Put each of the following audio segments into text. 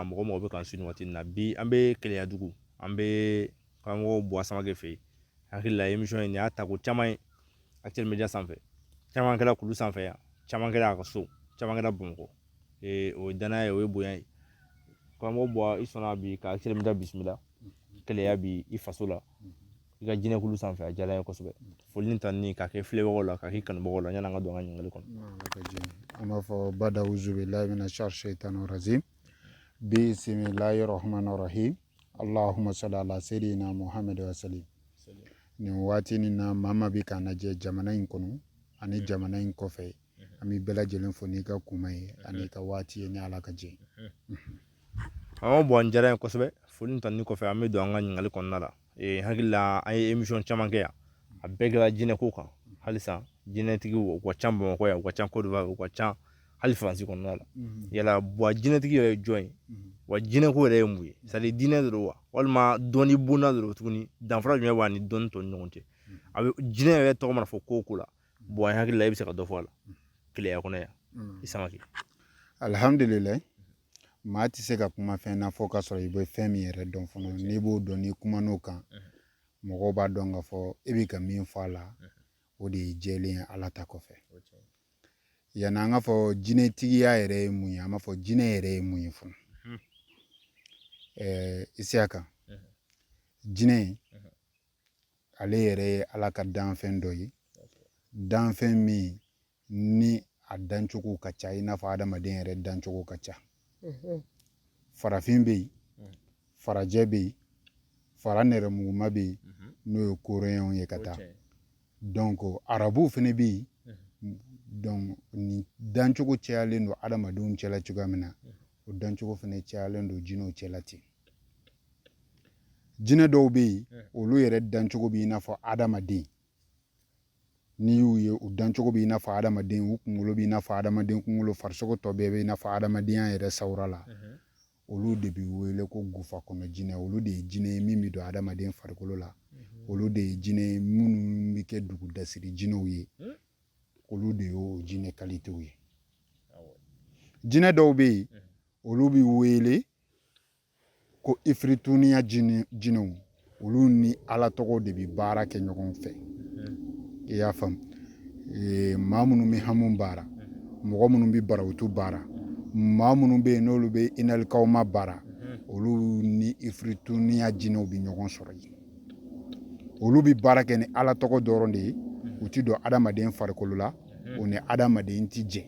mɔgɔ bɛ kan su waati na bi an bɛ Keleya dugu an bɛ karamɔgɔ Buwa Samake fɛ yen hakili la émission in y'a ta ko caman ye Actuel Media sanfɛ caman kɛra Kulu sanfɛ yan caman kɛra a ka so caman kɛra Bamakɔ o ye danaya ye o ye bonya ye karamɔgɔ Buwa i sɔnna bi ka Actuel Media bisimila Keleya bi i faso la i ka jinɛ Kulu sanfɛ a diyara n ye kosɛbɛ foli ni tanni ka kɛ filɛbagaw la ka kɛ kanubagaw la yan'an ka don an ka ɲininkali kɔnɔ. An b'a fɔ bada uzu billahi mina shaitanir rajim bismillahir rahmanir rahim allahumma salli ala sayyidina muhammad wa sallim. Nin waati nin na maa ma bɛ k'an lajɛ jamana in kɔnɔ ani jamana in kɔfɛ an bɛ bɛɛ lajɛlen fo n'i ka kuma ye ani ka waati ye ni ala ka jɛ. An bɔ an diyara n ye kosɛbɛ foli ni tanni kɔfɛ an bɛ don an ka ɲininkali kɔnɔna la hakili la an ye émission caman kɛ yan a bɛɛ kɛra jinɛ ko kan halisa jinɛtigiw u ka ca Bamakɔ yan u ka ca Côte d'Ivoire u ka ca hali Faransi kɔnɔna la yala Buwa jinɛtigi yɛrɛ ye jɔn ye wa jinɛko yɛrɛ ye mun ye c'est à dire diinɛ de don wa walima dɔnni bonda de don tuguni danfara jumɛn b'a ni dɔnni tɔ ni ɲɔgɔn cɛ a bɛ jinɛ yɛrɛ tɔgɔ mana fɔ ko o ko la Buwa hakili la i bɛ se ka dɔ fɔ a la Keleya kɔnɔ yan i Samake. Alhamdulillah maa tɛ se ka kuma fɛn na fɔ ka sɔrɔ i bɛ fɛn min yɛrɛ dɔn fɔlɔ n'i b'o dɔn n'i kuma n'o kan mɔgɔw b'a dɔn k'a fɔ e bɛ ka min fɔ a la o de ye jɛlen ye ala ta kɔfɛ yanni an ka fɔ jinɛtigiya yɛrɛ ye mun ye an b'a fɔ jinɛ yɛrɛ ye mun ye fɔlɔ Isiyaka jinɛ ale yɛrɛ ye ala ka danfɛn dɔ ye danfɛn min ni a dancogo ka ca i n'a fɔ adamaden yɛrɛ dancogo ka ca farafin bɛ yen farajɛ bɛ yen fara nɛrɛmuguma bɛ yen n'o ye koreyɛnw ye ka taa donc arabuw fana bɛ yen donc ni dancogo cayalen don adamadenw cɛla cogoya min na o dancogo fana cayalen don jinɛw cɛla ten jinɛ dɔw bɛ yen olu yɛrɛ dancogo bɛ i n'a fɔ adamaden n'i y'u ye u dancogo bɛ i n'a fɔ adamaden u kunkolo bɛ i n'a fɔ adamaden kunkolo farisogo tɔ bɛɛ bɛ i n'a fɔ adamadenya yɛrɛ sawura la olu de bɛ wele ko gufa kɔnɔ jinɛ olu de ye jinɛ ye min bɛ don adamaden farikolo la olu de ye jinɛ ye minnu bɛ kɛ dugudasiri jinɛw ye olu de y'o jinɛ kalitew ye jinɛ dɔw bɛ yen olu bɛ wele ko ifirituniya jinɛw olu ni ala tɔgɔ de bɛ baara kɛ ɲɔgɔn fɛ i y'a faamu maa minnu bɛ hamu baara mɔgɔ minnu bɛ barawutu baara maa minnu bɛ yen n'olu bɛ inalikaw ma baara olu ni ifirituniya jinɛw bɛ ɲɔgɔn sɔrɔ yen olu bɛ baara kɛ ni ala tɔgɔ dɔrɔn de ye u ti don adamaden farikolo la u ni adamaden ti jɛ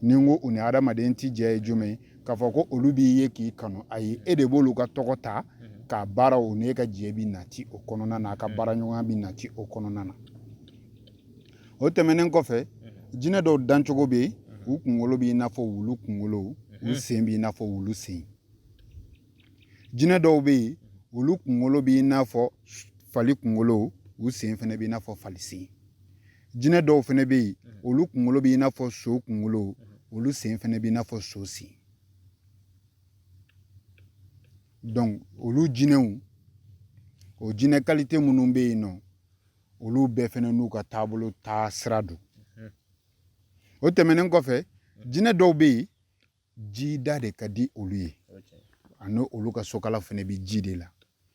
ni n ko u ni adamaden ti jɛ ye jumɛn ye k'a fɔ ko olu b'i ye k'i kanu ayi e de b'olu ka tɔgɔ ta k'a baara o n'e ka jɛ bi nati o kɔnɔna na a ka baara ɲɔgɔnya bi nati o kɔnɔna na o tɛmɛnen kɔfɛ jinɛ dɔw dancogo bɛ yen u kunkolo b'i n'a fɔ wulu kunkolo u sen b'i n'a fɔ wulu sen jinɛ dɔw bɛ yen olu kunkolo b'i n'a fɔ fali kunkolo u sen fana b'i n'a fɔ fali sen jinɛ dɔw fana bɛ yen olu kunkolo b'i n'a fɔ so kunkolo olu sen fana b'i n'a fɔ so sen donc olu jinɛw o jinɛ kalite minnu bɛ yen nɔ olu bɛɛ fana n'u ka taabolo taa sira don o tɛmɛnen kɔfɛ jinɛ dɔw bɛ yen jida de ka di olu ye a n'o olu ka sokala fana bɛ ji de la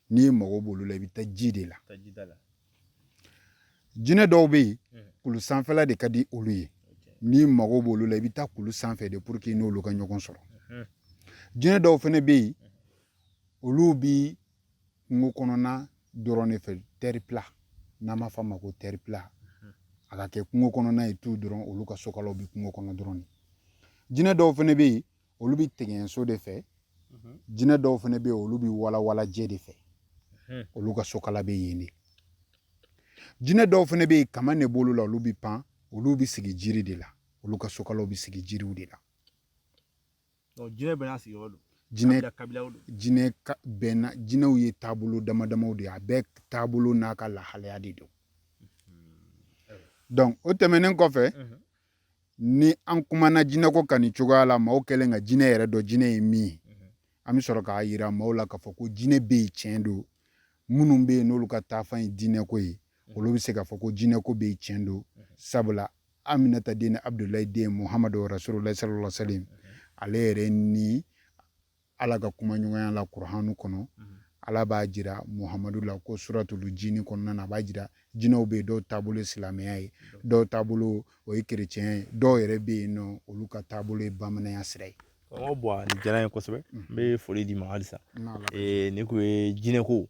n'i ye mago b'olu la i bɛ taa ji de la jinɛ dɔw bɛ yen kulu sanfɛla de ka di olu ye n'i mago b'olu la i bɛ taa kulu sanfɛ de pour que i n'olu ka ɲɔgɔn sɔrɔ jinɛ dɔw fana bɛ yen olu bɛ kungo kɔnɔna dɔrɔn de fɛ terre plat n'an b'a fɔ a ma ko terre plat a ka kɛ kungo kɔnɔna ye tout dɔrɔn olu ka sokalaw bɛ kungo kɔnɔ dɔrɔn de jinɛ dɔw fana bɛ yen olu bɛ tigɛnso de fɛ jinɛ dɔw fana bɛ yen olu bɛ walawala jɛ de fɛ olu ka sokala bɛ yen de jinɛ dɔw fana bɛ yen kama ne b'olu la olu bɛ pan olu bɛ sigi jiri de la olu ka sokalaw bɛ sigi jiriw de la jinɛ bɛɛ n'a sigiyɔrɔ don jinɛw ye taabolo damadamaw de ye a bɛɛ taabolo n'a ka lahalaya de don donc o tɛmɛnen kɔfɛ ni an kumana jinɛko kan nin cogoya la maaw kɛlen ka jinɛ yɛrɛ dɔn jinɛ ye min ye an bɛ sɔrɔ k'a yira maaw la k'a fɔ ko jinɛ bɛ yen tiɲɛ don minnu bɛ yen n'olu ka taafan ye dinɛko ye olu bɛ se k'a fɔ ko jinɛko bɛ yen tiɲɛ don sabula Aminata den Abdulayi den Muhamadu Rasululahi sallallahu alaihi wasallam ale yɛrɛ ni Ala ka kumaɲɔgɔnya la Kur'ani kɔnɔ Ala b'a jira Muhamadu la ko suratul jini kɔnɔna na a b'a jira jinɛw bɛ yen dɔw taabolo ye silamɛya ye dɔw taabolo o ye chrétien ye dɔw yɛrɛ bɛ yen nɔ olu ka taabolo ye bamananya sira ye. Ɔ bɔn nin diyara n ye kosɛbɛ n bɛ foli di ma halisa nin kun ye jinɛko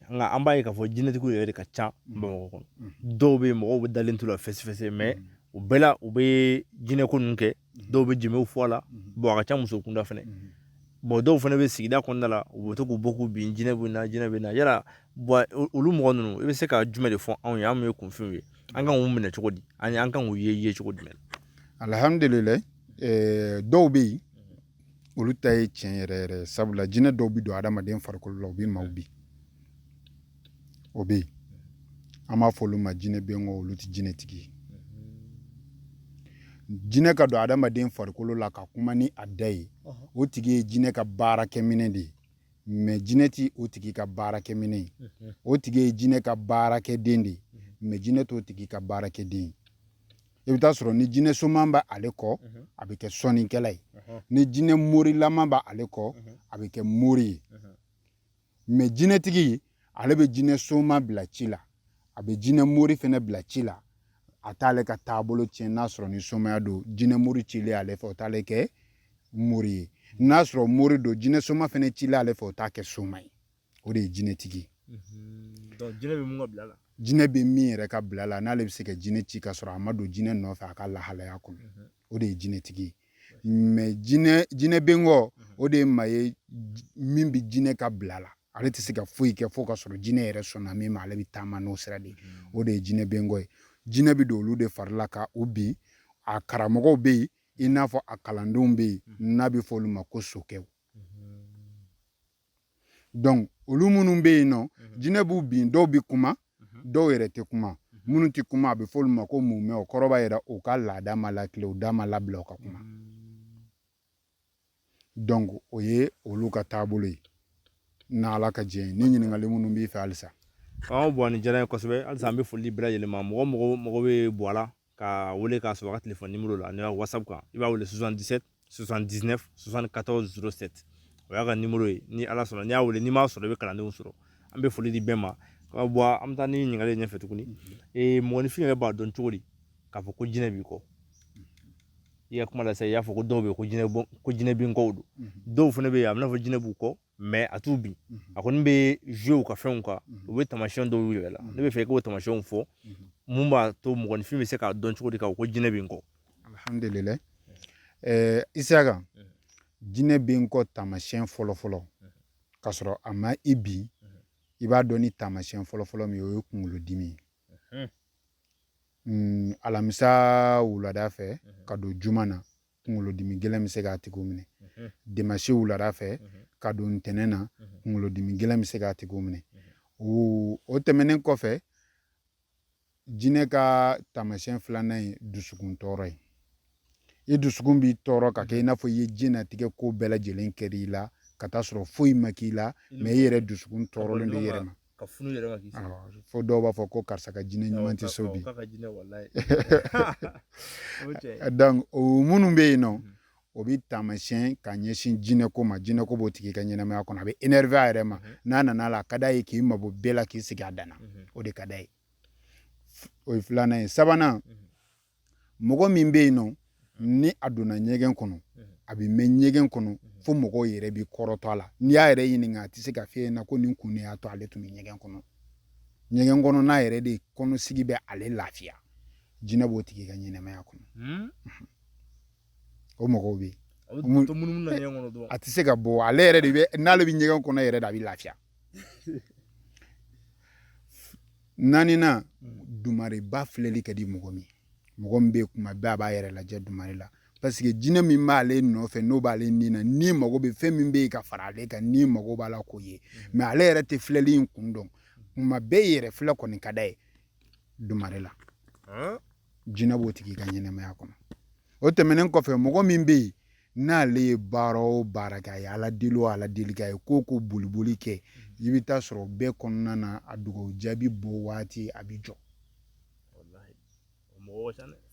nka an b'a ye k'a fɔ jinɛtigiw yɛrɛ de ka ca Bamakɔ kɔnɔ dɔw bɛ yen mɔgɔw bɛ dalen t'u la fɛsifɛsi mais u bɛɛ la u bɛ jinɛko ninnu kɛ dɔw bɛ jɛmɛw fɔ a la bɔn a ka ca muso kunda fɛnɛ bɔn dɔw fana bɛ sigida kɔnɔna la u bɛ to k'u bɔ k'u bin jinɛ bɛ na yala bɔn olu mɔgɔ ninnu i bɛ se ka jumɛn de fɔ anw ye anw ye kunfinw ye an kan k'u minɛ cogo di ani an kan k'u ye cogo jumɛn. Alhamdulilayi dɔw bɛ yen olu ta ye tiɲɛ yɛrɛ yɛrɛ sabula jinɛ dɔw bɛ don adamaden farikolo la u bɛ maaw bin o bɛ yen an b'a fɔ olu ma jinɛ bɛngɔ olu tɛ jinɛtigi ye jinɛ ka don adamaden farikolo la ka kuma ni a da ye o tigi ye jinɛ ka baarakɛminɛ de ye mais jinɛ ti o tigi ka baarakɛminɛ ye o tigi ye jinɛ ka baarakɛden de ye mais jinɛ t'o tigi ka baarakɛden ye i bɛ taa sɔrɔ ni jinɛ soman bɛ ale kɔ a bɛ kɛ sɔnnikɛla ye ni jinɛ morilama bɛ ale kɔ a bɛ kɛ mori ye mais jinɛtigi ale bɛ jinɛ soman bila ci la a bɛ jinɛ mori fɛnɛ bila ci la a t'ale ka taabolo tiɲɛ n'a sɔrɔ ni somaya don jinɛ mori cilen ale fɛ o t'ale kɛ mori ye n'a sɔrɔ mori don jinɛ soma fɛnɛ cilen ale fɛ o t'a kɛ soma ye o de ye jinɛtigi donc jinɛ bɛ mun ka bila la jinɛ bɛ min yɛrɛ ka bila la n'ale bɛ se ka jinɛ ci ka sɔrɔ a ma don jinɛ nɔfɛ a ka lahalaya kɔnɔ o de ye jinɛtigi ye mais jinɛ bɛngɔ o de ye maa ye min bɛ jinɛ ka bila la ale tɛ se ka foyi kɛ fo ka sɔrɔ jinɛ yɛrɛ sɔnna min ma ale bɛ taama n'o sira de ye o de ye jinɛ bɛngɔ ye jinɛ bɛ don olu de fari la ka u bin a karamɔgɔw bɛ yen i n'a fɔ a kalandenw bɛ yen n'a bɛ fɔ olu ma ko sokɛw donc olu minnu bɛ yen nɔ jinɛ b'u bin dɔw bɛ kuma dɔw yɛrɛ tɛ kuma minnu tɛ kuma a bɛ fɔ olu ma ko mumɛ o kɔrɔ b'a jira u ka laada ma lakile u da ma labila u ka kuma donc o ye olu ka taabolo ye n'Ala ka jɛ ye ni ɲininkali minnu b'i fɛ halisa. Bɔn nin diyara n ye kosɛbɛ halisa an bɛ foli di bɛɛ lajɛlen ma mɔgɔ bɛ bɔ a la ka wele k'a sɔrɔ a ka telefɔni numéro la ni whatsapp kan i b'a wele 77 79 74 07 o y'a ka numéro ye ni Ala sɔnna n'i y'a wele n'i m'a sɔrɔ i bɛ kalandenw sɔrɔ an bɛ foli di bɛɛ ma ka bɔ an bɛ taa ni ɲininkali ye ɲɛfɛ tuguni mɔgɔninfin yɛrɛ b'a dɔn cogo di k'a fɔ ko jinɛ b'i kɔ i ka kuma la sisan i y'a fɔ ko dɔw bɛ yen ko jinɛ b'i kɔw don dɔw fana bɛ yen a bɛ n'a fɔ jinɛ b'u kɔ mais a t'u bin a kɔni bɛ jouer u ka fɛnw kan u bɛ tamasiyɛn dɔw yɛrɛ la ne bɛ fɛ i k'o tamasiyɛnw fɔ mun b'a to mɔgɔninfin bɛ se k'a dɔn cogo di k'a fɔ ko jinɛ b'i kɔ. Alhamdulilayi Isaka jinɛ b'i kɔ tamasiyɛn fɔlɔfɔlɔ ka sɔrɔ a ma i bin i b'a dɔn ni tamasiyɛn fɔlɔfɔlɔ min o ye kunkolodimi ye alamisa wulada fɛ ka don juma na kunkolodimi gɛlɛn bɛ se k'a tigi minɛ dimanche wulada fɛ ka don ntɛnɛn na kunkolodimi gɛlɛn bɛ se k'a tigi minɛ o tɛmɛnen kɔfɛ jinɛ ka tamasiyɛn filanan ye dusukun tɔɔrɔ ye i dusukun b'i tɔɔrɔ ka kɛ i n'a fɔ i ye diɲɛlatigɛ ko bɛɛ lajɛlen kɛ i la ka taa sɔrɔ foyi ma k'i la mais i yɛrɛ dusukun tɔɔrɔlen don i yɛrɛ ma fo dɔw b'a fɔ ko karisa ka jinɛ ɲuman tɛ so bi donc o minnu bɛ yen nɔ o bɛ taamasiyɛn ka ɲɛsin jinɛko ma jinɛko b'o tigi ka ɲɛnamaya kɔnɔ a bɛ énervé a yɛrɛ ma n'a nana la a ka d'a ye k'i mabɔ bɛɛ la k'i sigi a danna o de ka d'a ye o ye filanan ye sabanan mɔgɔ min bɛ yen nɔ ni a donna ɲɛgɛn kɔnɔ a bɛ mɛn ɲɛgɛn kɔnɔ fo mɔgɔw yɛrɛ bɛ kɔrɔtɔ a la n'i y'a yɛrɛ ɲininka a tɛ se ka f'i ɲɛna ko nin kun de y'a to ale tun bɛ ɲɛgɛn kɔnɔ ɲɛgɛn kɔnɔna yɛrɛ de kɔnɔsigi bɛ ale lafiya jinɛ b'o tigi ka ɲɛnamaya kɔnɔ o mɔgɔw bɛ yen a tɛ se ka bɔ ale yɛrɛ de bɛ n'ale bɛ ɲɛgɛn kɔnɔ yɛrɛ de a bɛ lafiya naaninan dumariba filɛli ka di mɔgɔ min bɛ kuma bɛɛ a b'a yɛrɛ lajɛ dumare la parce que jinɛ min b'ale nɔfɛ n'o b'ale nin na ni mago bɛ fɛn min bɛ yen ka fara ale kan ni mago b'a la k'o ye mais ale yɛrɛ tɛ filɛli in kun dɔn kuma bɛɛ yɛrɛ filɛ kɔni ka d'a ye dumare la jinɛ b'o tigi ka ɲɛnɛmaya kɔnɔ o tɛmɛnen kɔfɛ mɔgɔ min bɛ yen n'ale ye baara o baara kɛ a ye ala deli o ala deli kɛ a ye ko boliboli kɛ i bɛ taa sɔrɔ bɛɛ kɔnɔna na a dugawu jaabi bɔ waati a bɛ jɔ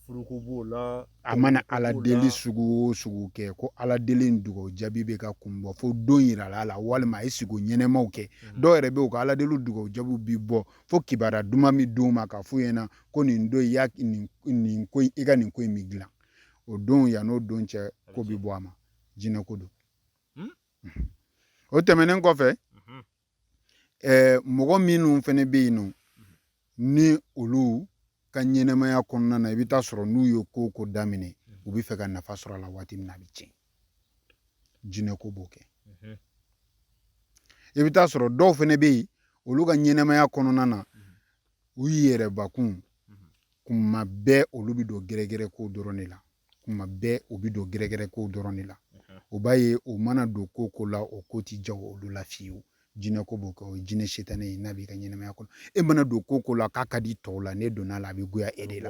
furuko b'o la a mana ala deli sugu o sugu kɛ ko ala deli dugawu jaabi bɛ ka kun bɔ fo don yirala la walima a ye sigo ɲɛnɛmaw kɛ dɔw yɛrɛ bɛ yen u ka ala deli dugawu jaabiw bi bɔ fo kibaruya duman min d'u ma k'a f'u ɲɛna ko nin don i ka nin ko in bɛ dilan o don yan'o don cɛ ko bɛ bɔ a ma jinɛ ko don o tɛmɛnen kɔfɛ mɔgɔ minnu fɛnɛ bɛ yen nɔ ni olu ka ɲɛnɛmaya kɔnɔna na i bɛ taa sɔrɔ n'u ye ko daminɛ u bɛ fɛ ka nafa sɔrɔ a la waati min na a bɛ tiɲɛ jinɛ ko b'o kɛ i bɛ taa sɔrɔ dɔw fɛnɛ bɛ yen olu ka ɲɛnɛmaya kɔnɔna na u yɛrɛbakun kuma bɛɛ olu bɛ don gɛrɛgɛrɛ kow dɔrɔn de la kuma bɛɛ u bɛ don gɛrɛgɛrɛ kow dɔrɔn de la o b'a ye u mana don ko la o ko ti ja olu la fiyewu jinɛ ko b'o kɛ o ye jinɛ setanɛ ye n'a b'i ka ɲɛnɛmaya kɔnɔ e mana don ko la k'a ka di tɔw la ne donna la a bɛ goya e de la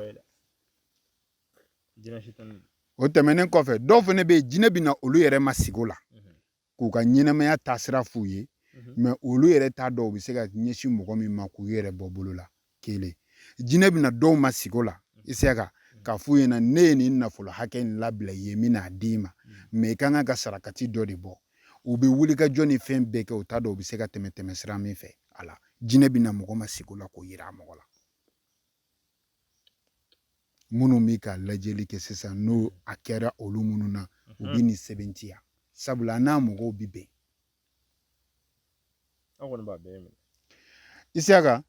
o tɛmɛnen kɔfɛ dɔw fɛnɛ bɛ yen jinɛ bɛ na olu yɛrɛ ma sigi o la k'u ka ɲɛnɛmaya taasira f'u ye mais olu yɛrɛ t'a dɔn u bɛ se ka ɲɛsin mɔgɔ min ma k'u yɛrɛ bɔ bolo la kelen jinɛ bɛ na dɔw ma sigi o la i se ka f'u ɲɛna ne ye nin nafolo hakɛ in labila i ye n bɛna d'i ma mais i ka kan ka sarakati dɔ de bɔ u bɛ wulikajɔ ni fɛn bɛɛ kɛ u t'a dɔn u bɛ se ka tɛmɛ sira min fɛ a la jinɛ bɛ na mɔgɔ ma sigi o la k'o yira a mɔgɔ la minnu bɛ ka lajɛli kɛ sisan n'o a kɛra olu minnu na u bɛ nin sɛbɛntiya sabula n'a mɔgɔw bɛ bɛn Isiaka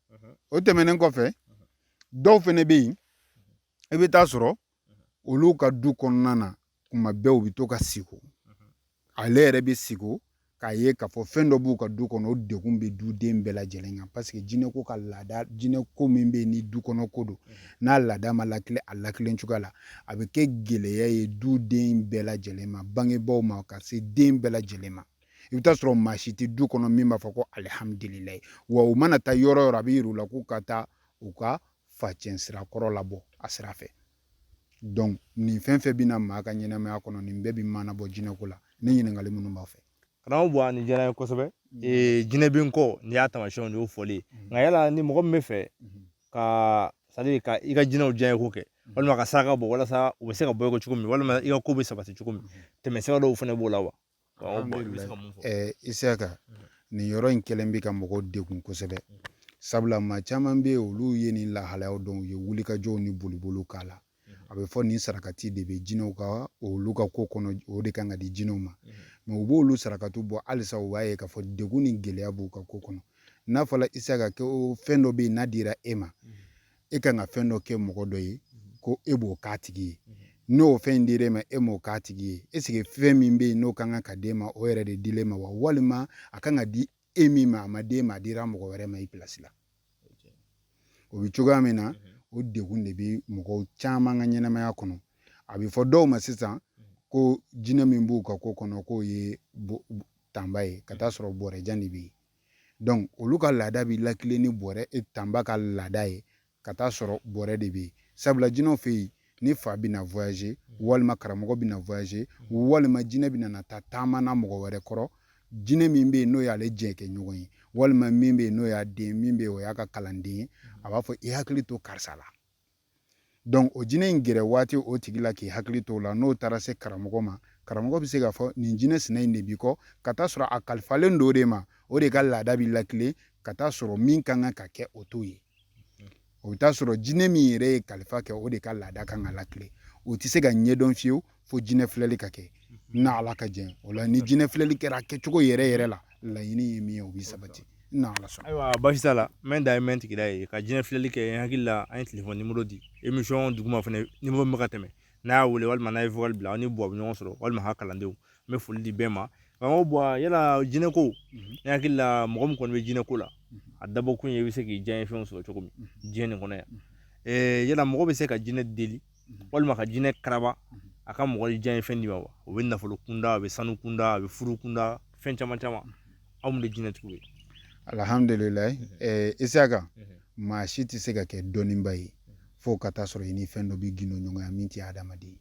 o tɛmɛnen kɔfɛ dɔw fɛnɛ bɛ yen i bɛ taa sɔrɔ olu ka du kɔnɔna na kuma bɛɛ u bɛ to ka siko ale yɛrɛ bɛ siko k'a ye k'a fɔ fɛn dɔ b'u ka du kɔnɔ o degun bɛ duden bɛɛ lajɛlen kan parce que jinɛ ko ka laada jinɛ ko min bɛ yen ni du kɔnɔ ko don n'a laada ma lakile a lakilen cogoya la a bɛ kɛ gɛlɛya ye duden bɛɛ lajɛlen ma bangebaaw ma ka se den bɛɛ lajɛlen ma i bɛ taa sɔrɔ maa si tɛ du kɔnɔ min b'a fɔ ko alihamudulilayi wa u mana taa yɔrɔ o yɔrɔ a bɛ yir'u la k'u ka taa u ka facɛn sira kɔrɔ labɔ a sira fɛ donc nin fɛn fɛn bɛna maa ka ɲɛnɛmaya kɔnɔ nin bɛɛ bɛ mana bɔ jinɛ ko la ne ɲininkali minnu b'a fɛ karamɔgɔ bɔ ani diyara n ye kosɛbɛ jinɛ bɛ n kɔ n'i y'a taamasiyɛnw de y'o fɔli nka yala ni mɔgɔ min bɛ fɛ ka ka i ka jinɛw diya ye ko kɛ walima ka saraka bɔ walasa u bɛ se ka bɔ i kɔ cogo min walima i ka ko bɛ sabati cogo min tɛmɛ sira dɔw fana b'o la wa Isiaka nin yɔrɔ in kɛlen bɛ ka mɔgɔw degun kosɛbɛ sabula maa caman bɛ yen olu ye nin lahalayaw dɔn u ye wulikajɔw ni boliboliw k'a la a bɛ fɔ nin sarakati de bɛ jinɛw ka olu ka ko kɔnɔ o de kan ka di jinɛw ma mais u b'olu sarakatiw bɔ halisa u b'a ye k'a fɔ degun ni gɛlɛya b'u ka ko kɔnɔ n'a fɔra Isiaka ko fɛn dɔ bɛ yen n'a dira e ma e kan ka fɛn dɔ kɛ mɔgɔ dɔ ye ko e b'o k'a tigi ye n'o fɛn dira e ma e m'o k'a tigi ye est ce que fɛn min bɛ yen n'o kan ka d'e ma o yɛrɛ de dilen ma wa walima a kan ka di e min ma a ma d'e ma a dira mɔgɔ wɛrɛ ma i pilasi la o bɛ cogoya min na o degun de bɛ mɔgɔw caman ka ɲɛnɛmaya kɔnɔ a bɛ fɔ dɔw ma sisan ko jinɛ min b'u ka ko kɔnɔ k'o ye tanba ye ka taa sɔrɔ bɔrɛjan de bɛ yen donc olu ka laada bɛ lakilen ni tanba ka laada ye ka taa sɔrɔ bɔrɛ de bɛ yen sabula jinɛw fɛ yen ni fa bɛna voyager walima karamɔgɔ bɛna voyager walima jinɛ bɛna na taa taama na mɔgɔ wɛrɛ kɔrɔ jinɛ min bɛ yen n'o y'ale jɛn kɛ ɲɔgɔn ye walima min bɛ yen n'o y'a den min bɛ yen o y'a ka kalanden ye a b'a fɔ i hakili to karisa la donc o jinɛ in gɛrɛ waati o tigi la k'i hakili to o la n'o taara se karamɔgɔ ma karamɔgɔ bɛ se k'a fɔ nin jinɛ sinɛ in de b'i kɔ ka taa sɔrɔ a kalifalen do o de ma o de ka laada bɛ lakilen ka taa sɔrɔ min ka kan ka kɛ o t'o ye o bɛ taa sɔrɔ jinɛ min yɛrɛ ye kalifa kɛ o de ka laada kan ka lakilen o tɛ se ka ɲɛdɔn fiyewu fo jinɛ filɛli ka kɛ na ala ka jɛn o la ni jinɛ filɛli kɛra a kɛcogo yɛrɛ yɛrɛ la laɲini ye min ye o bɛ sabati na ala sɔnna ayiwa baasi t'a la n bɛ da ye mɛn tigida ye ka jinɛ filɛli kɛ n hakili la an ye telefɔni nimoro di émission duguma fana nimoro min bɛ ka tɛmɛ n'a y'a wele walima n'a ye vocal bila aw ni buwa bɛ ɲɔgɔn sɔrɔ walima a ka kalandenw n bɛ foli di bɛɛ ma karamɔgɔ buwa yala jinɛ ko ne hakili la mɔgɔ min kɔni bɛ jinɛ ko la a dabɔ kun ye i bɛ se k'i diya ye fɛnw sɔrɔ cogo min diɲɛ nin kɔnɔ yan yala mɔgɔ bɛ se ka jinɛ deli walima ka jinɛ karaba a ka mɔgɔ diya ye fɛn di ma wa o bɛ nafolo kunda a bɛ sanu kunda a bɛ furu kunda fɛn caman caman aw mun de jinɛtigiw ye alhamdulillah Isaka maa si tɛ se ka kɛ dɔnniba ye fo ka taa sɔrɔ i ni fɛn dɔ bɛ gindo ɲɔgɔnya min tɛ adamaden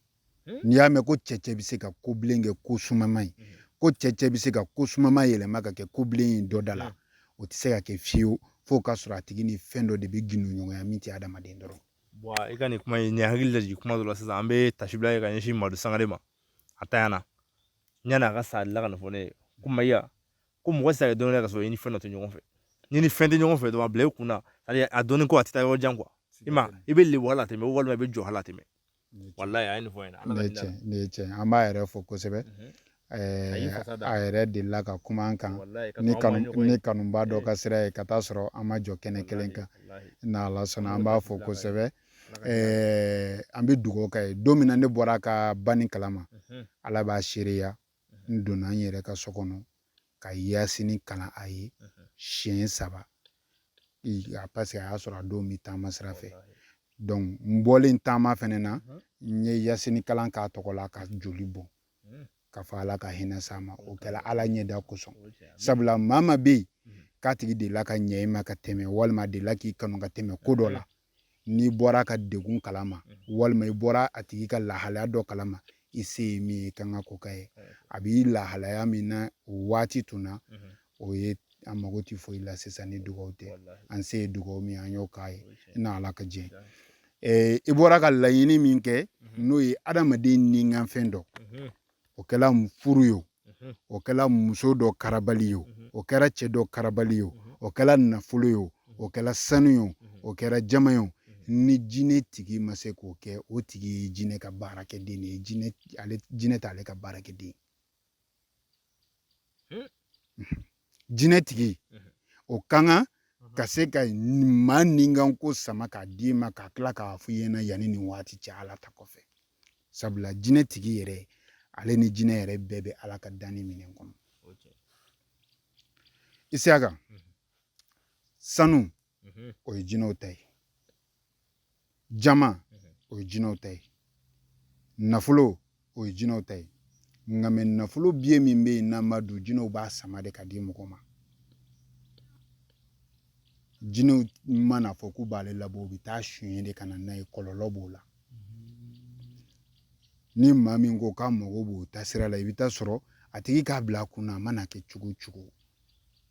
n'i y'a mɛn ko cɛcɛ bɛ se ka ko bilen kɛ ko sumama ye ko cɛcɛ bɛ se ka ko sumama yɛlɛma ka kɛ ko bilen in dɔ da la o tɛ se ka kɛ fiyewu fo ka sɔrɔ a tigi ni fɛn dɔ de bɛ gindo ɲɔgɔnya min tɛ adamaden dɔrɔn i ka nin kuma in nin hakili la jigin kuma dɔ la sisan an bɛ tasibila ye ka ɲɛsin Madu Sangare ma a ta yan na yanni a ka sa a dilan ka nin fɔ ne ye ko Mayiga ko mɔgɔ tɛ se ka kɛ dɔnniya ka sɔrɔ i ni fɛn dɔ tɛ ɲɔgɔn fɛ ni fɛn tɛ ɲɔgɔn fɛ dɔrɔn a bila i kunna a dɔnni ko a tɛ taa yɔrɔ jan i bɛ lebu hala tɛmɛ walima i bɛ jɔ hala tɛmɛ walayi a ye nin fɔ ɲɛna ne ye tiɲɛ an b'a yɛrɛ fɔ kosɛbɛ a yɛrɛ delila ka kuma an kan ni kanuba dɔ ka sira ye ka taa sɔrɔ an ma jɔ kɛnɛ kelen kan n'Ala sɔnna an b'a fɔ kosɛbɛ an bɛ dugawu kɛ don min na ne bɔra ka banni kalama Ala b'a seereya n donna n yɛrɛ ka so kɔnɔ ka yasini kalan a ye siɲɛ 3 parce que a y'a sɔrɔ a don bɛ taama sira fɛ donc n bɔlen taama fɛnɛ na n ye yasini kalan k'a tɔgɔ la ka joli bɔn ka fɔ Ala ka hinɛ s'a ma o kɛla Ala ɲɛda kosɔn sabula maa ma bɛ yen k'a tigi delila ka ɲɛ i ma ka tɛmɛ walima a delila k'i kanu ka tɛmɛ ko dɔ la n'i bɔra ka degun kalama walima i bɔra a tigi ka lahalaya dɔ kalama i se ye min ye i kan ka ko k'a ye a b'i lahalaya min na o waati tun na o ye an mago tɛ foyi la sisan ni dugawu tɛ an se ye dugawu min an y'o k'a ye n'a Ala ka jɛ i bɔra ka laɲini min kɛ n'o ye adamaden nikanfɛn dɔ o kɛla furu ye o kɛla muso dɔ karabali ye o kɛra cɛ dɔ karabali ye o kɛla nafolo ye o kɛla sanu ye o kɛra jama ye ni jinɛ tigi ma se k'o kɛ o tigi ye jinɛ ka baarakɛden de ye jinɛ t'ale ka baarakɛden jinɛ tigi o kan kan ka se ka maa nikanko sama k'a d'i ma ka tila k'a fɔ i ɲɛna yanni nin waati cɛ Ala ta kɔfɛ sabula jinɛ tigi yɛrɛ ale ni jinɛ yɛrɛ bɛɛ bɛ Ala ka danni minɛn kɔnɔ Isaka sanu o ye jinɛw ta ye jama o ye jinɛw ta ye nafolo o ye jinɛw ta ye nka mɛ nafolo biye min bɛ yen n'an ma don jinɛw b'a sama de ka di mɔgɔ ma jinɛw mana fɔ k'u b'ale labɔ u bɛ taa suɲɛ de ka na n'a ye kɔlɔlɔ b'o la ni maa min ko k'a mago b'o ta sira la i bɛ taa sɔrɔ a tigi k'a bila a kunna a mana kɛ cogo o cogo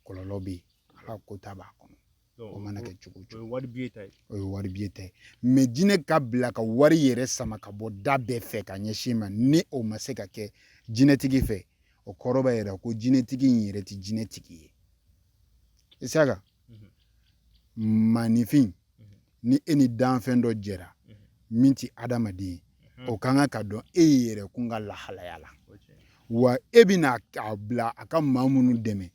kɔlɔlɔ bɛ yen Ala ko ta b'a kɔnɔ o mana kɛ cogo o cogo o ye wari biye ta ye mɛ jinɛ ka bila ka wari yɛrɛ sama ka bɔ da bɛɛ fɛ ka ɲɛsin ma ni o ma se ka kɛ jinɛtigi fɛ o kɔrɔ b'a yira ko jinɛtigi in yɛrɛ tɛ jinɛtigi ye Isaka maanifin ni e ni danfɛn dɔ jɛra min tɛ adamaden ye o kan ka dɔn e ye yɛrɛ kun ka lahalaya la wa e bɛna a bila a ka maa minnu dɛmɛ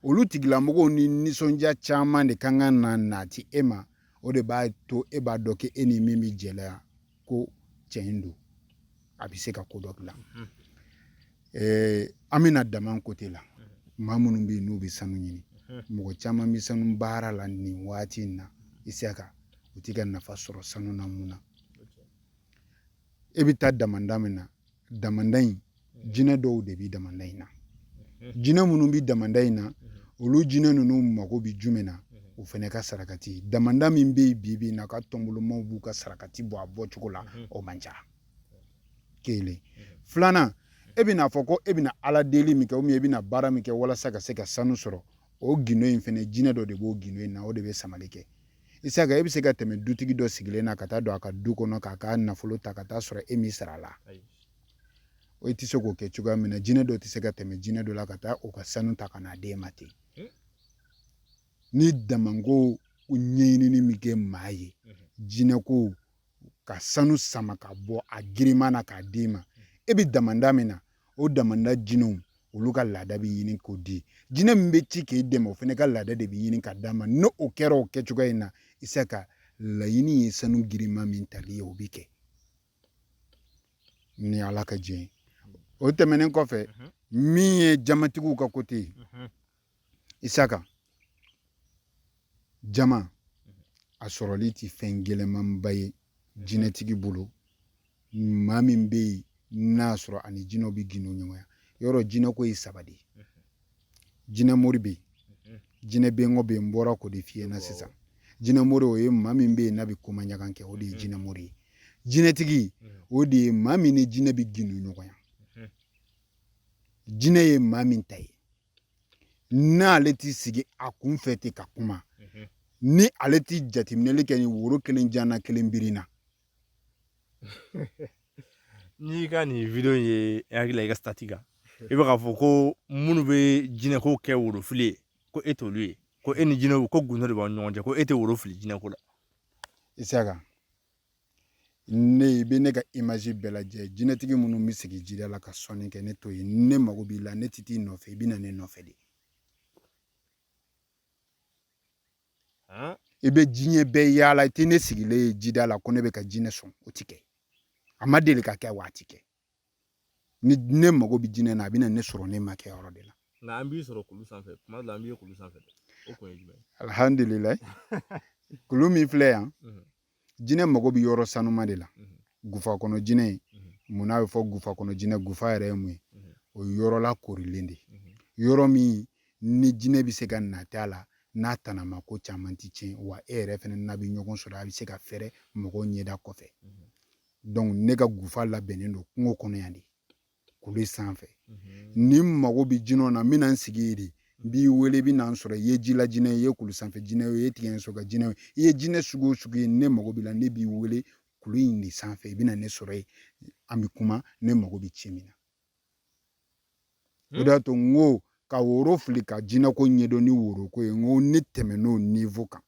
olu tigilamɔgɔw ni nisɔndiya caman de kan ka na nati e ma o de b'a to e b'a dɔn k'e ni min bɛ jɛlaya ko tiɲɛ in don a bɛ se ka ko dɔ dilan an bɛna dama kote la maa minnu bɛ yen n'u bɛ sanu ɲini mɔgɔ caman bɛ sanu baara la nin waati in na Isaka u tɛ ka nafa sɔrɔ sanu na mun na e bɛ taa damanda min na damanda in jinɛ dɔw de bɛ damanda in na jinɛ minnu bɛ damanda in na olu jinɛ ninnu mago bɛ jumɛn na o fana ka sarakati damanda min bɛ yen bi na ka tɔnbolomaw b'u ka sarakati bɔ a bɔcogo la o man ca kelen filanan e bɛna fɔ ko e bɛna Ala deli min kɛ ou bien e bɛna baara min kɛ walasa ka se ka sanu sɔrɔ o gindo in fana jinɛ dɔ de b'o gindo in na o de bɛ samali kɛ Isaka e bɛ se ka tɛmɛ dutigi dɔ sigilen na ka taa don a ka du kɔnɔ k'a ka nafolo ta ka taa sɔrɔ e min sara la o tɛ se k'o kɛ cogoya min na jinɛ dɔ tɛ se ka tɛmɛ jinɛ dɔ la ka taa o ka sanu ta ka n'a d'e ma ten ni damanko ɲɛɲinini min kɛ maa ye jinɛ ko ka sanu sama ka bɔ a girinma na k'a d'e ma e bɛ damanda min na o damanda jinɛw olu ka laada bɛ ɲini k'o di jinɛ min bɛ ci k'e dɛmɛ o fana ka laada de bɛ ɲini ka d'a ma n'o kɛra o kɛcogoya in na Isaka laɲini ye sanu girinma min tali ye o bɛ kɛ ni Ala ka jɛ o tɛmɛnen kɔfɛ min ye jamatigiw ka kote ye Isaka jama a sɔrɔli tɛ fɛn gɛlɛmanba ye jinɛtigi bolo maa min bɛ yen n'a sɔrɔ ani jinɛw bɛ gindo ɲɔgɔn ya yɔrɔ jinɛ ko ye saba de ye jinɛ mori bɛ yen jinɛ bɛngɔ bɛ yen n bɔra k'o de f'i ɲɛna sisan jinɛ mori o ye maa min bɛ yen n'a bɛ komaɲagan kɛ o de ye jinɛ mori ye jinɛtigi o de ye maa min ni jinɛ bɛ gindo ɲɔgɔn ya jinɛ ye maa min ta ye n'ale t'i sigi a kunfɛ ten ka kuma ni ale t'i jateminɛli kɛ ni woro kelen janna kelen birinna n'i ka nin video ye hakili la i ka stati kan i bɛ k'a fɔ ko minnu bɛ jinɛ ko kɛ worofili ye ko e t'olu ye ko e ni jinɛw ko gundo de b'aw ni ɲɔgɔn cɛ ko e tɛ woro fili jinɛ ko la Isaka ne i bɛ ne ka image bɛɛ lajɛ jinɛtigi minnu bɛ sigi jida la ka sɔnni kɛ ne t'o ye ne mago b'i la ne tɛ t'i nɔfɛ i bɛ na ne nɔfɛ de i bɛ diɲɛ bɛɛ yaala i tɛ ne sigilen ye jida la ko ne bɛ ka jinɛ sɔn o tɛ kɛ a ma deli ka kɛ wa a tɛ kɛ ni ne mago bɛ jinɛ na a bɛ na ne sɔrɔ ne ma kɛ yɔrɔ de la nka an b'i sɔrɔ kulu sanfɛ tuma dɔ la an b'i ye kulu sanfɛ o kun ye jumɛn ye alhamdulilayi kulu min filɛ yan jinɛ mago bɛ yɔrɔ sanuma de la gufa kɔnɔ jinɛ mun n'a bɛ fɔ gufa kɔnɔ jinɛ gufa yɛrɛ ye mun ye o ye yɔrɔ la korilen de yɔrɔ min ni jinɛ bɛ se ka nata la n'a tanama ko caman ti tiɲɛ wa e yɛrɛ fɛnɛ n'a bɛ ɲɔgɔn sɔrɔ a bɛ se ka fɛrɛ mɔgɔw ɲɛda kɔfɛ donc ne ka gufa labɛnnen don kungo kɔnɔ yan de kulu sanfɛ ni mago bɛ jinɛw na n bɛna n sigi yen de n b'i wele i bɛ na n sɔrɔ i ye jila jinɛ ye i ye kulu sanfɛ jinɛ ye i ye tigɛ so ka jinɛ ye i ye jinɛ sugu o sugu ye ne mago b'i la ne b'i wele kulu in de sanfɛ i bɛ na ne sɔrɔ yen an bɛ kuma ne mago bɛ ci min na o de y'a to n ko ka woro fili ka jinɛ ko ɲɛdɔn ni woro ko ye n ko ne tɛmɛn'o niveau kan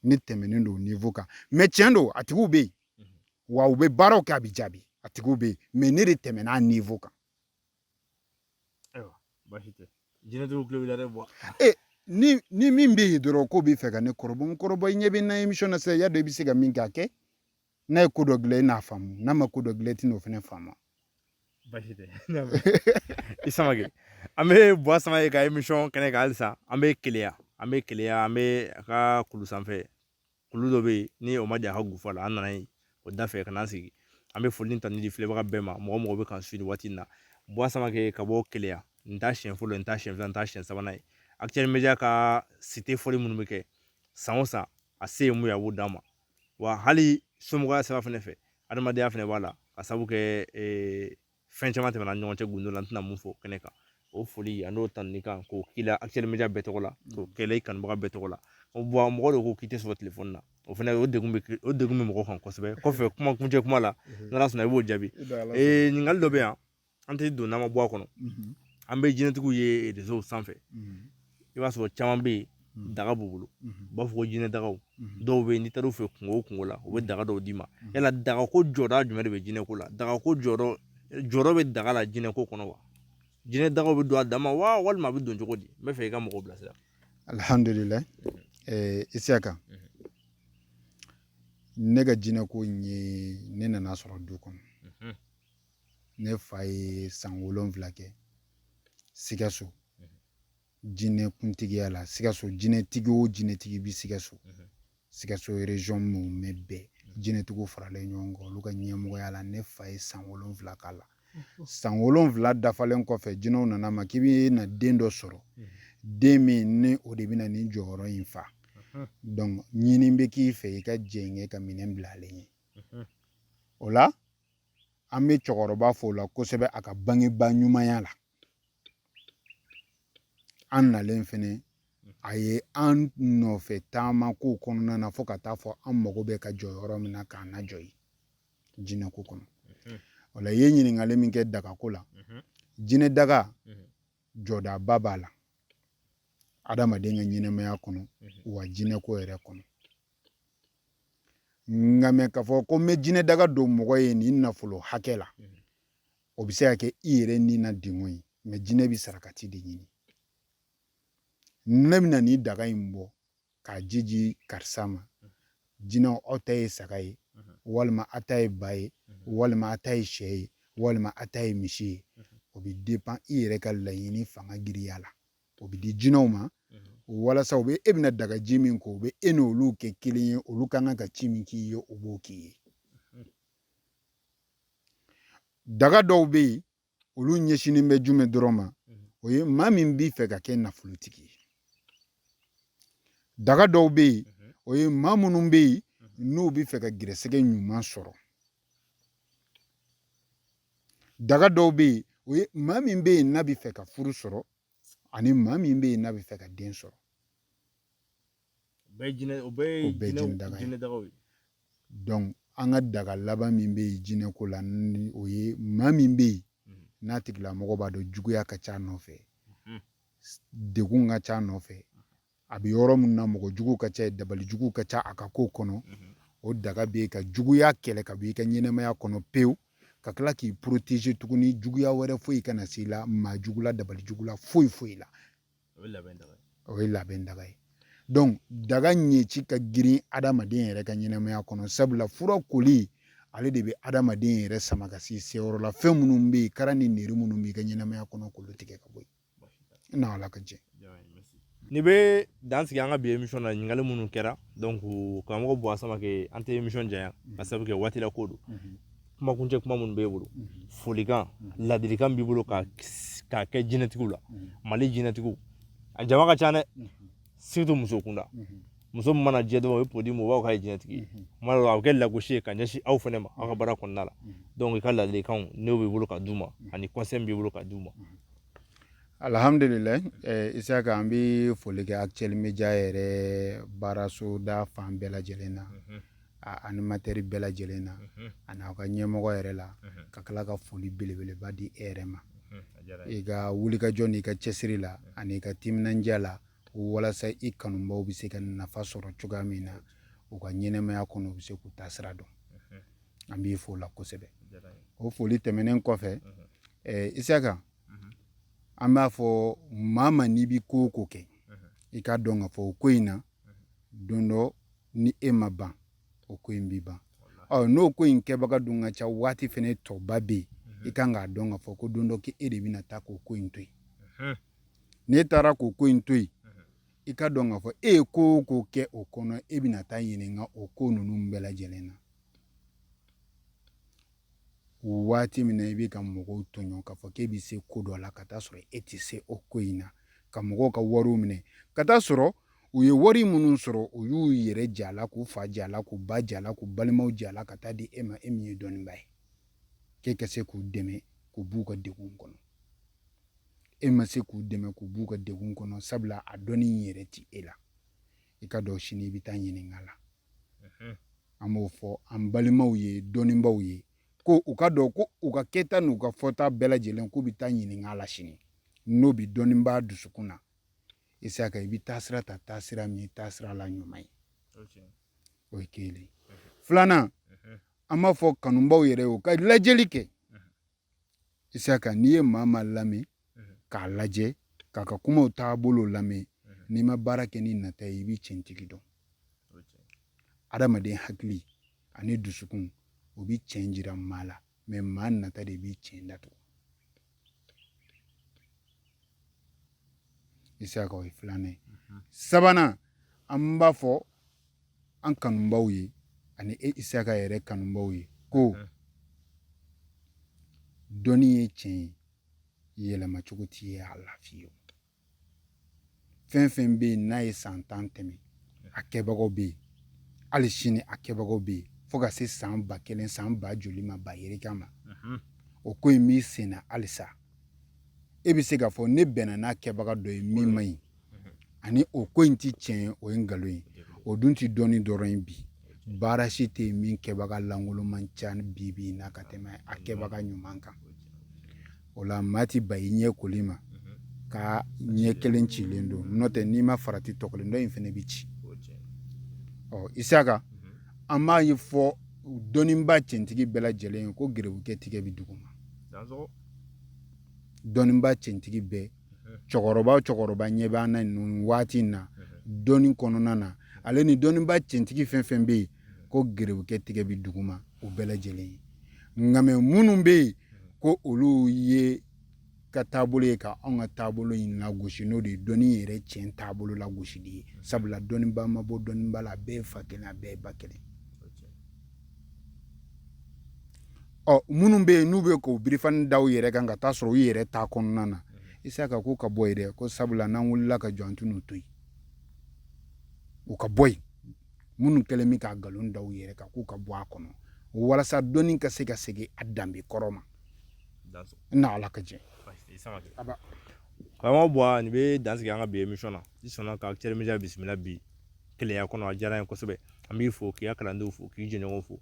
ne tɛmɛnen don niveau kan mais tiɲɛ don a tigiw bɛ yen wa u bɛ baaraw kɛ a bɛ jaabi a tigiw bɛ yen mais ne de tɛmɛna a niveau kan ayiwa baasi tɛ jinɛtigiw tulo b'i la dɛ bɔ ni min bɛ yen dɔrɔn ko b'i fɛ ka ne kɔrɔbɔ n kɔrɔbɔ i ɲɛ bɛ n na émission na sisan y'a dɔn i bɛ se ka min kɛ a kɛ n'a ye ko dɔ dilan i n'a faamu n'a ma ko dɔ dilan i tɛna o fana faamu baasi tɛ i Samake an bɛ Buwa Samake ka émission kɛnɛ kan halisa an bɛ Keleya an bɛ a ka kulu sanfɛ kulu dɔ bɛ yen ni o ma diya a ka gufa la an nana yen o da fɛ ka n'an sigi an bɛ foli ni tanu di filɛbaga bɛɛ ma mɔgɔ mɔgɔ bɛ k'an suit nin waati in na Buwa Samake ka bɔ Keleya nin t'a siɲɛ fɔlɔ ye nin t'a siɲɛ fila nin t'a siɲɛ sabanan ye Actuel Media ka cité fɔli minnu bɛ kɛ san o san a se ye mun ye a b'o d'an ma wa hali somɔgɔya sira fɛnɛ fɛ adamadenya fɛnɛ b'a la ka sabu kɛ fɛn caman tɛmɛna ni ɲɔgɔn cɛ gundo la n tɛna mun fɔ kɛnɛ kan o foli a n'o tanuni kan k'o k'i la Actuel Media bɛɛ tɔgɔ la k'o kɛlɛ i kanubaga bɛɛ tɔgɔ la wa mɔgɔ de ko k'i tɛ sɔrɔ telefɔni na o fɛnɛ o degun bɛ mɔgɔ kan kosɛbɛ kɔfɛ kuma kuncɛ kuma la n'ala sɔnna i b'o jaabi ɲininkali dɔ bɛ yan an tɛ don n'an ma bɔ a kɔnɔ an bɛ jinɛtigiw ye réseau sanfɛ i b'a sɔrɔ caman bɛ yen daga b'u bolo u b'a fɔ ko jinɛ dagaw dɔw bɛ yen n'i taar'u fɛ kungo o kungo la u bɛ daga dɔw d'i ma yala daga ko jɔda jumɛn de bɛ jinɛ ko la daga ko jɔyɔrɔ bɛ daga la jinɛ ko kɔnɔ wa jinɛ dagaw bɛ don a dama wa walima a bɛ don cogo di n bɛ fɛ i ka mɔgɔw bilasira alhamdulilayi Isaka ne ka jinɛ ko in ye ne nana sɔrɔ du kɔnɔ ne fa ye san 7 kɛ Sikaso jinɛ kuntigiya la Sikaso jinɛtigi o jinɛtigi bɛ Sikaso Sikaso région mun mɛ bɛɛ jinɛtigiw faralen ɲɔgɔn kan olu ka ɲɛmɔgɔya la ne fa ye san 7 k'a la san 7 dafalen kɔfɛ jinɛw nana ma k'i bɛ na den dɔ sɔrɔ den min ni o de bɛ na nin jɔyɔrɔ in fa donc ɲini bɛ k'i fɛ i ka jɛngɛ ka minɛn bilalen ye o la an bɛ cɛkɔrɔba fo la kosɛbɛ a ka bangebaa ɲumanya la an nalen fɛnɛ a ye an nɔfɛ taama ko kɔnɔna na fo ka taa fɔ an mago bɛ ka jɔ yɔrɔ min na k'an najɔ ye jinɛ ko kɔnɔ o la i ye ɲininkali min kɛ dagako la jinɛ daga jɔdaba b'a la adamaden ka ɲɛnɛmaya kɔnɔ wa jinɛ ko yɛrɛ kɔnɔ nka mɛ k'a fɔ ko n bɛ jinɛ daga don mɔgɔ ye nin nafolo hakɛ la o bɛ se ka kɛ i yɛrɛ ni na degun ye mɛ jinɛ bɛ sarakati de ɲini ne bɛna nin daga in bɔ k'a jiji karisa ma jinɛw aw ta ye saga ye walima aw ta ye ba ye walima aw ta ye sɛ ye walima aw ta ye misi ye o bɛ dépend i yɛrɛ ka laɲini fanga giriya la o bɛ di jinɛw ma walasa u bɛ e bɛna daga ji min ko u bɛ e n'olu kɛ kelen ye olu kan ka ci min k'i ye o b'o k'i ye daga dɔw bɛ yen olu ɲɛsinnen bɛ jumɛn dɔrɔn ma o ye maa min b'i fɛ ka kɛ nafolotigi ye daga dɔw bɛ yen o ye maa minnu bɛ yen n'u bɛ fɛ ka gɛrɛsɛgɛ ɲuman sɔrɔ daga dɔw bɛ yen o ye maa min bɛ yen n'a bɛ fɛ ka furu sɔrɔ ani maa min bɛ yen n'a bɛ fɛ ka den sɔrɔ o bɛɛ ye jinɛ dagaw ye donc an ka daga laban min bɛ yen jinɛko la o ye maa min bɛ yen n'a tigilamɔgɔ b'a dɔn juguya ka ca a nɔfɛ degun ka ca a nɔfɛ a bɛ yɔrɔ min na mɔgɔ jugu ka ca dabali jugu ka ca a ka ko kɔnɔ o daga bɛ yen ka juguya kɛlɛ ka bɔ i ka ɲɛnɛmaya kɔnɔ pewu ka tila k'i protéger tuguni juguya wɛrɛ foyi kana se i la maa jugu la dabali jugu la foyi la o ye labɛn daga ye o ye labɛn daga ye donc daga ɲɛci ka girin adamaden yɛrɛ ka ɲɛnɛmaya kɔnɔ sabula fura koli ale de bɛ adamaden yɛrɛ sama ka se seyɔrɔ la fɛn minnu bɛ yen kara ni neri minnu b'i ka ɲɛnɛmaya kɔnɔ k'olu tigɛ ka bɔ yen n'a ala ka jɛ ni bɛ dan sigi an ka bi émission na ɲininkali minnu kɛra donc karamɔgɔ Buwa Samake an tɛ émission janya ka sabu kɛ waati la ko don kumakuncɛ kuma minnu b'e bolo folikan ladilikan b'i bolo k'a kɛ jinɛtigiw la Mali jinɛtigiw a jama ka ca dɛ surtout muso kunda muso min mana jɛ dɔrɔn o ye podi mu b'aw ka ye jinɛtigi ye kuma dɔ la a bɛ kɛ lagosi ye ka ɲɛsin aw fɛnɛ ma aw ka baara kɔnɔna la donc i ka ladilikanw n'o b'i bolo ka d'u ma ani conseil b'i bolo ka d'u ma alhamdulillah Isaka an bɛ foli kɛ Actuel Media yɛrɛ baaraso da fan bɛɛ lajɛlen na a animateur bɛɛ lajɛlen na ani aw ka ɲɛmɔgɔ yɛrɛ la ka tila ka foli belebeleba di e yɛrɛ ma i ka wulikajɔ n'i ka cɛsiri la ani i ka timinandiya la walasa i kanubaw bɛ se ka nafa sɔrɔ cogoya min na u ka ɲɛnɛmaya kɔnɔ u bɛ se k'u ta sira dɔn an b'i fo la kosɛbɛ o foli tɛmɛnen kɔfɛ Isaka an b'a fɔ maa ma n'i bɛ ko o ko kɛ i k'a dɔn k'a fɔ o ko in na don dɔ ni e ma ban o ko in b'i ban n'o ko in kɛbaga dun ka ca waati fɛnɛ tɔba bɛ yen i kan k'a dɔn k'a fɔ ko don dɔ k'e de bɛna taa k'o ko in to yen n'e taara k'o ko in to yen i ka dɔn k'a fɔ e ye ko o ko kɛ o kɔnɔ e bɛna taa ɲininka o ko ninnu bɛɛ lajɛlen na waati min na i bɛ ka mɔgɔw tɔɲɔ k'a fɔ k'e bɛ se ko dɔ la ka taa sɔrɔ e tɛ se o ko in na ka mɔgɔw ka wariw minɛ ka taa sɔrɔ u ye wari minnu sɔrɔ u y'u yɛrɛ jala k'u fa jala k'u ba jala k'u balimaw jala ka taa di e ma e min ye dɔnniba ye k'e ka se k'u dɛmɛ k'u b'u ka degun kɔnɔ e ma se k'u dɛmɛ k'u b'u ka degun kɔnɔ sabula a dɔnni in yɛrɛ ti e la i ka dɔn sini i bɛ taa ɲininka la an b'o fɔ an balimaw ye dɔnnibaw ye ko u ka dɔn ko u ka kɛta n'u ka fɔta bɛɛ lajɛlen k'u bɛ taa ɲininka la sini n'o bɛ dɔnnibaa dusukun na Isaka i bɛ taa sira ta taasira min ye taasira la ɲuman ye o ye kelen filanan an b'a fɔ kanubaw yɛrɛ ye u ka lajɛli kɛ Isaka n'i ye maa maa lamɛn k'a lajɛ k'a ka kumaw taabolo lamɛn n'i ma baara kɛ ni nata ye i b'i cɛntigi dɔn adamaden hakili ani dusukun o bɛ cɛn jira maa la mais maa nata de b'i cɛn datugu Isaka o ye filanan ye sabanan an b'a fɔ an kanubaw ye ani e Isaka yɛrɛ kanubaw ye ko dɔnni ye tiɲɛ ye yɛlɛma cogo t'i ye a la fiyewu fɛn fɛn bɛ yen n'a ye san 10 tɛmɛ a kɛbagaw bɛ yen hali sini a kɛbagaw bɛ yen fo ka se san 1000 san 20,000 ma ba yirika ma o ko in b'i sen na halisa e bɛ se k'a fɔ ne bɛnna n'a kɛbaga dɔ ye min man ɲi ani o ko in ti tiɲɛ ye o ye nkalon ye o dun ti dɔnni dɔrɔn ye bi baara si tɛ yen min kɛbaga lankolon man ca bi n'a ka tɛmɛ a kɛbaga ɲuman kan o la maa ti ba i ɲɛ koli ma ka ɲɛ kelen cilen don n'o tɛ n'i ma farati tɔkɔlen dɔ in fɛnɛ bɛ ci Isaka an b'a ye fɔ dɔnniba cɛntigi bɛɛ lajɛlen ye ko gɛrɛwukɛ tigɛ bɛ dugu ma dɔnniba cɛntigi bɛɛ cɛkɔrɔba ɲɛ b'an na nin waati in na dɔnni kɔnɔna na ale ni dɔnniba cɛntigi fɛn fɛn bɛ yen ko gɛrɛwukɛ tigɛ bɛ dugu ma o bɛɛ lajɛlen ye nka mɛ minnu bɛ yen ko olu ye ka taabolo ye ka anw ka taabolo in lagosi n'o de ye dɔnni yɛrɛ tiɲɛ taabolo lagosili ye sabula dɔnniba ma bɔ dɔnniba la a bɛɛ ye fa kelen a bɛɛ ye ba kelen minnu bɛ yen n'u bɛ k'o birifani da u yɛrɛ kan ka taa sɔrɔ u yɛrɛ t'a kɔnɔna na Isaka k'u ka bɔ yen dɛ ko sabula n'an wulila ka jɔ an t'u to yen u ka bɔ yen minnu kɛlen bɛ ka nkalon da u yɛrɛ kan k'u ka bɔ a kɔnɔ walasa dɔnni ka se ka segin a danbe kɔrɔ ma n'a ala ka jɛ karamɔgɔ bɔ nin bɛ dansigi an ka bi émission na i sɔnna ka Actuel Media bisimila bi kelenya kɔnɔ a diyara n ye kosɛbɛ an b'i fo k'i ka kalandenw fo k'i jɛɲɔgɔnw fo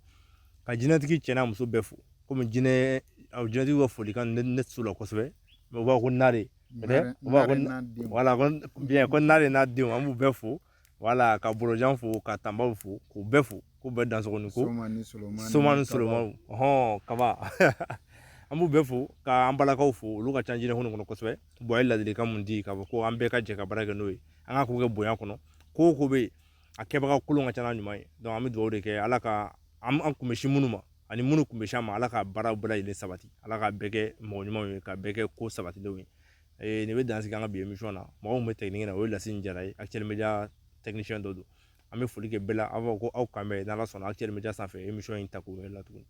ka jinɛtigi cɛ n'a muso bɛɛ fo komi jinɛtigi ka folikan ne t'o la kosɛbɛ u b'a fɔ ko nare u b'a fɔ wala ko nare n'a denw an b'u bɛɛ fo wala ka bolojan fo ka tanbaw fo k'u bɛɛ fo k'u bɛɛ dansɔgɔni ko soma ni solomani kaba an b'u bɛɛ fo k'an balakaw fo olu ka ca jinɛ kɔnɔ kosɛbɛ a ye ladilikan mun di k'a fɔ ko an bɛɛ ka jɛ ka baara kɛ n'o ye an ka k'o kɛ bonya kɔnɔ ko o ko bɛ yen a kɛbaga kolon ka ca n'a ɲuman ye an bɛ dugawu de kɛ ala ka an kun bɛ sin minnu ma ani minnu kun bɛ sin ma ala ka baaraw bɛɛ lajɛlen sabati ala ka bɛɛ kɛ mɔgɔ ɲumanw ye ka bɛɛ kɛ ko sabatilenw ye nin bɛ dansigi an ka bi émission na mɔgɔw bɛ technique na o ye Lasine Jara ye Actuel Media technicien dɔ don an bɛ foli kɛ bɛɛ la aw b'a fɔ ko aw kan bɛ n'ala sɔnna Actuel Media sanfɛ émission in ta k'o yɛrɛ la tuguni